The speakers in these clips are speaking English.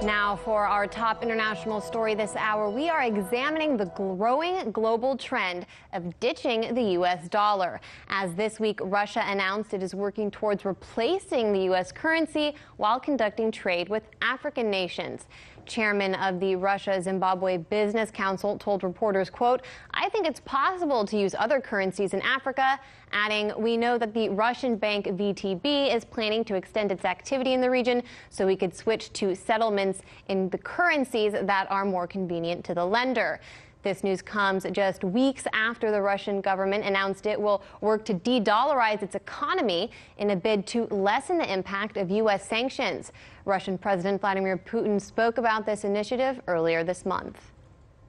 Now, for our top international story this hour, we are examining the growing global trend of ditching the U.S. dollar. As this week, Russia announced it is working towards replacing the U.S. currency while conducting trade with African nations. Chairman of the Russia-Zimbabwe Business Council told reporters, quote, "I think it's possible to use other currencies in Africa," adding, "We know that the Russian bank VTB is planning to extend its activity in the region so we could switch to settlements in the currencies that are more convenient to the lender." This news comes just weeks after the Russian government announced it will work to de-dollarize its economy in a bid to lessen the impact of U.S. sanctions. Russian President Vladimir Putin spoke about this initiative earlier this month.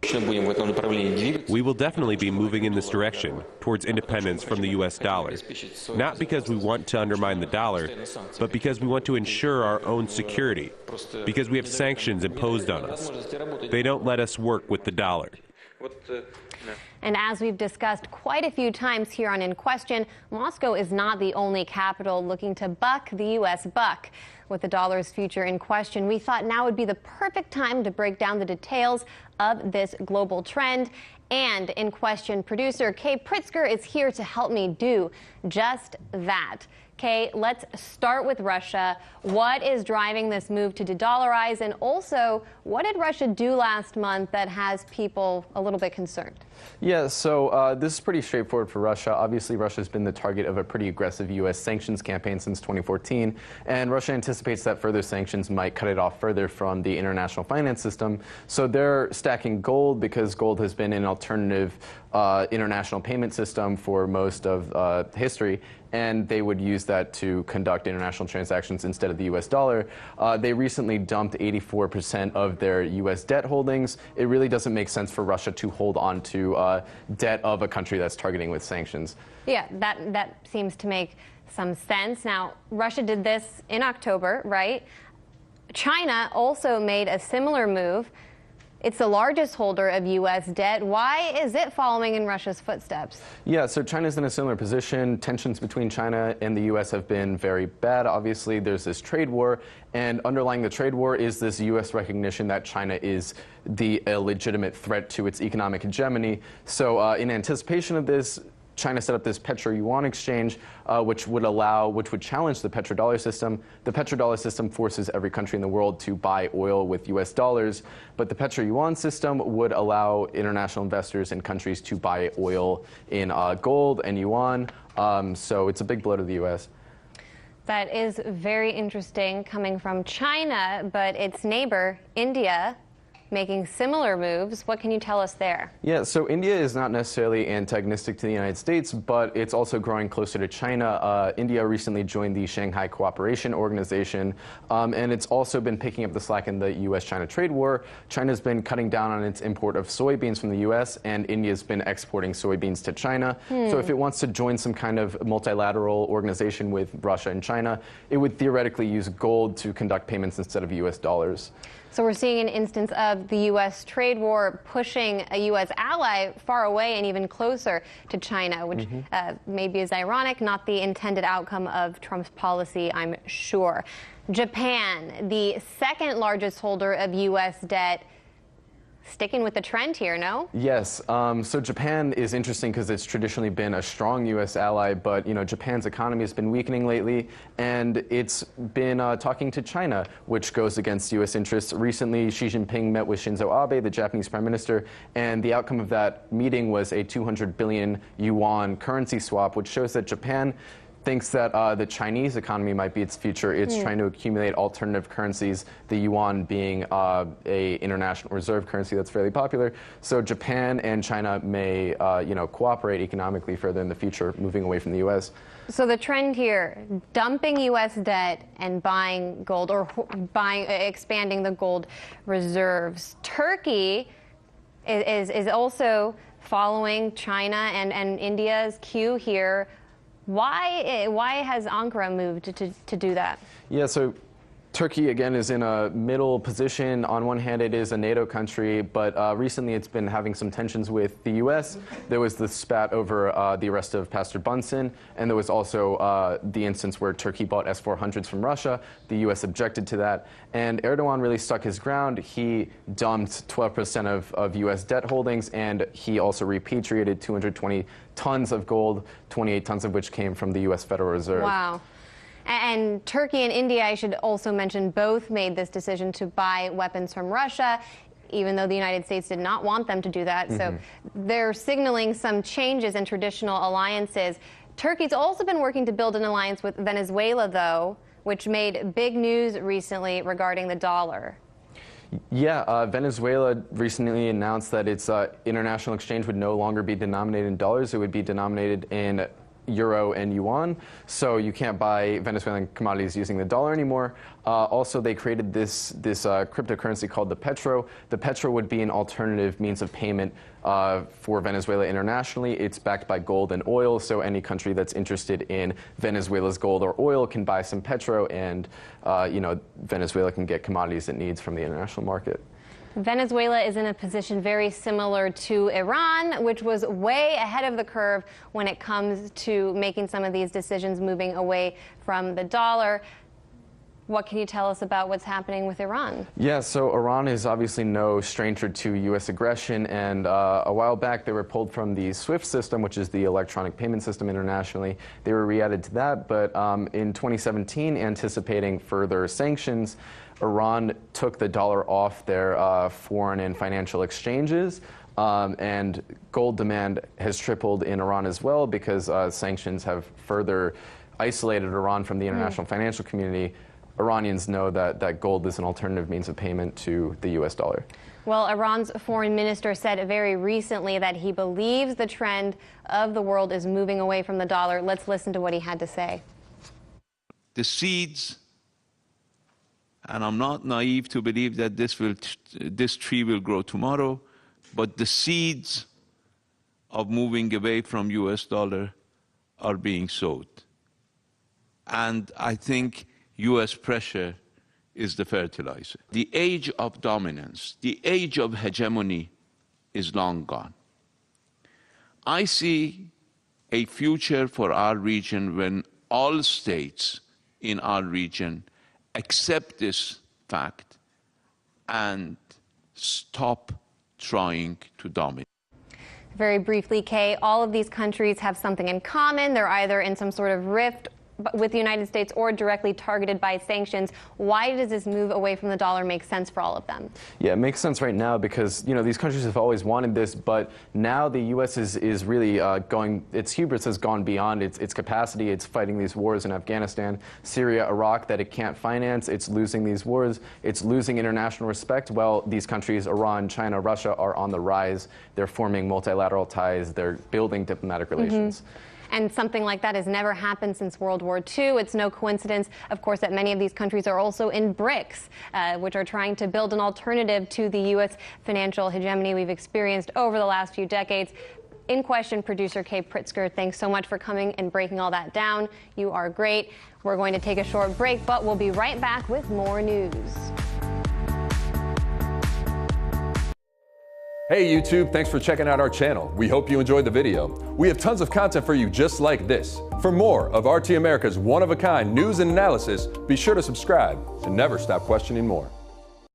We will definitely be moving in this direction, towards independence from the U.S. dollar. Not because we want to undermine the dollar, but because we want to ensure our own security, because we have sanctions imposed on us. They don't let us work with the dollar. And as we've discussed quite a few times here on In Question, Moscow is not the only capital looking to buck the U.S. buck. With the dollar's future in question, we thought now would be the perfect time to break down the details of this global trend. And In Question producer Kay Pritzker is here to help me do just that. Kay, let's start with Russia. What is driving this move to de-dollarize? And also, what did Russia do last month that has people a little bit concerned? Yeah, so this is pretty straightforward for Russia. Obviously, Russia has been the target of a pretty aggressive U.S. sanctions campaign since 2014, and Russia anticipates that further sanctions might cut it off further from the international finance system. So they're stacking gold because gold has been an alternative international payment system for most of history, and they would use that to conduct international transactions instead of the U.S. dollar. They recently dumped 84% of their U.S. debt holdings. It really doesn't make sense for Russia to hold on to debt of a country that's targeting with sanctions. Yeah, that seems to make some sense. Now, Russia did this in October, right? China also made a similar move. It's the largest holder of U.S. debt. Why is it following in Russia's footsteps? Yeah, so China's in a similar position. Tensions between China and the U.S. have been very bad. Obviously, there's this trade war, and underlying the trade war is this U.S. recognition that China is the legitimate threat to its economic hegemony. So in anticipation of this, China set up this petro-yuan exchange, which would challenge the petrodollar system. The petrodollar system forces every country in the world to buy oil with U.S. dollars, but the petro-yuan system would allow international investors in countries to buy oil in gold and yuan. So it's a big blow to the U.S. That is very interesting coming from China, but its neighbor, India, making similar moves. What can you tell us there? Yeah, so India is not necessarily antagonistic to the United States, but it's also growing closer to China. India recently joined the Shanghai Cooperation Organization, and it's also been picking up the slack in the U.S.-China trade war. China's been cutting down on its import of soybeans from the U.S., and India's been exporting soybeans to China. So if it wants to join some kind of multilateral organization with Russia and China, it would theoretically use gold to conduct payments instead of U.S. dollars. So we're seeing an instance of the U.S. trade war pushing a U.S. ally far away and even closer to China, which maybe is ironic, not the intended outcome of Trump's policy, I'm sure. Japan, the second largest holder of U.S. debt, sticking with the trend here, no? Yes. So Japan is interesting because it's traditionally been a strong U.S. ally, but Japan's economy has been weakening lately, and it's been talking to China, which goes against U.S. interests. Recently, Xi Jinping met with Shinzo Abe, the Japanese prime minister, and the outcome of that meeting was a 200 billion yuan currency swap, which shows that Japan thinks that the Chinese economy might be its future. It's trying to accumulate alternative currencies, the yuan being a international reserve currency that's fairly popular. So Japan and China may cooperate economically further in the future, moving away from the U.S. So the trend here, dumping U.S. debt and buying gold, or expanding the gold reserves. Turkey is also following China and India's cue here. Why has Ankara moved to do that? Yeah, so Turkey, again, is in a middle position. On one hand, it is a NATO country, but recently it's been having some tensions with the U.S. There was the spat over the arrest of Pastor Bunsen, and there was also the instance where Turkey bought S-400s from Russia. The U.S. objected to that, and Erdogan really stuck his ground. He dumped 12% of U.S. debt holdings, and he also repatriated 220 tons of gold, 28 tons of which came from the U.S. Federal Reserve. Wow. And Turkey and India, I should also mention, both made this decision to buy weapons from Russia, even though the United States did not want them to do that. So they're signaling some changes in traditional alliances. Turkey's also been working to build an alliance with Venezuela, though, which made big news recently regarding the dollar. Yeah, Venezuela recently announced that its international exchange would no longer be denominated in dollars. It would be denominated in euro and yuan, so you can't buy Venezuelan commodities using the dollar anymore. Also, they created this cryptocurrency called the petro. The petro would be an alternative means of payment for Venezuela internationally. It's backed by gold and oil, so any country that's interested in Venezuela's gold or oil can buy some petro, and Venezuela can get commodities it needs from the international market. Venezuela is in a position very similar to Iran, which was way ahead of the curve when it comes to making some of these decisions, moving away from the dollar. What can you tell us about what's happening with Iran? Yeah, so Iran is obviously no stranger to U.S. aggression, and a while back they were pulled from the SWIFT system, which is the electronic payment system internationally. They were re-added to that, but in 2017, anticipating further sanctions, Iran took the dollar off their foreign and financial exchanges, and gold demand has tripled in Iran as well because sanctions have further isolated Iran from the international financial community. Iranians know that gold is an alternative means of payment to the U.S. dollar. Well, Iran's foreign minister said very recently that he believes the trend of the world is moving away from the dollar. Let's listen to what he had to say. The seeds, and I'm not naive to believe that this tree will grow tomorrow, but the seeds of moving away from U.S. dollar are being sowed. And I think U.S. pressure is the fertilizer. The age of dominance, the age of hegemony is long gone. I see a future for our region when all states in our region accept this fact and stop trying to dominate. Very briefly, Kay, all of these countries have something in common. They're either in some sort of rift with the United States or directly targeted by sanctions. Why does this move away from the dollar make sense for all of them? Yeah, it makes sense right now because, these countries have always wanted this, but now the U.S. is really its hubris has gone beyond its capacity. It's fighting these wars in Afghanistan, Syria, Iraq that it can't finance. It's losing these wars. It's losing international respect. Well, these countries, Iran, China, Russia, are on the rise. They're forming multilateral ties. They're building diplomatic relations. And something like that has never happened since World War II. It's no coincidence, of course, that many of these countries are also in BRICS, which are trying to build an alternative to the U.S. financial hegemony we've experienced over the last few decades. In question, producer Kay Pritzker, thanks so much for coming and breaking all that down. You are great. We're going to take a short break, but we'll be right back with more news. Hey YouTube, thanks for checking out our channel. We hope you enjoyed the video. We have tons of content for you just like this. For more of RT America's one-of-a-kind news and analysis, be sure to subscribe and never stop questioning more.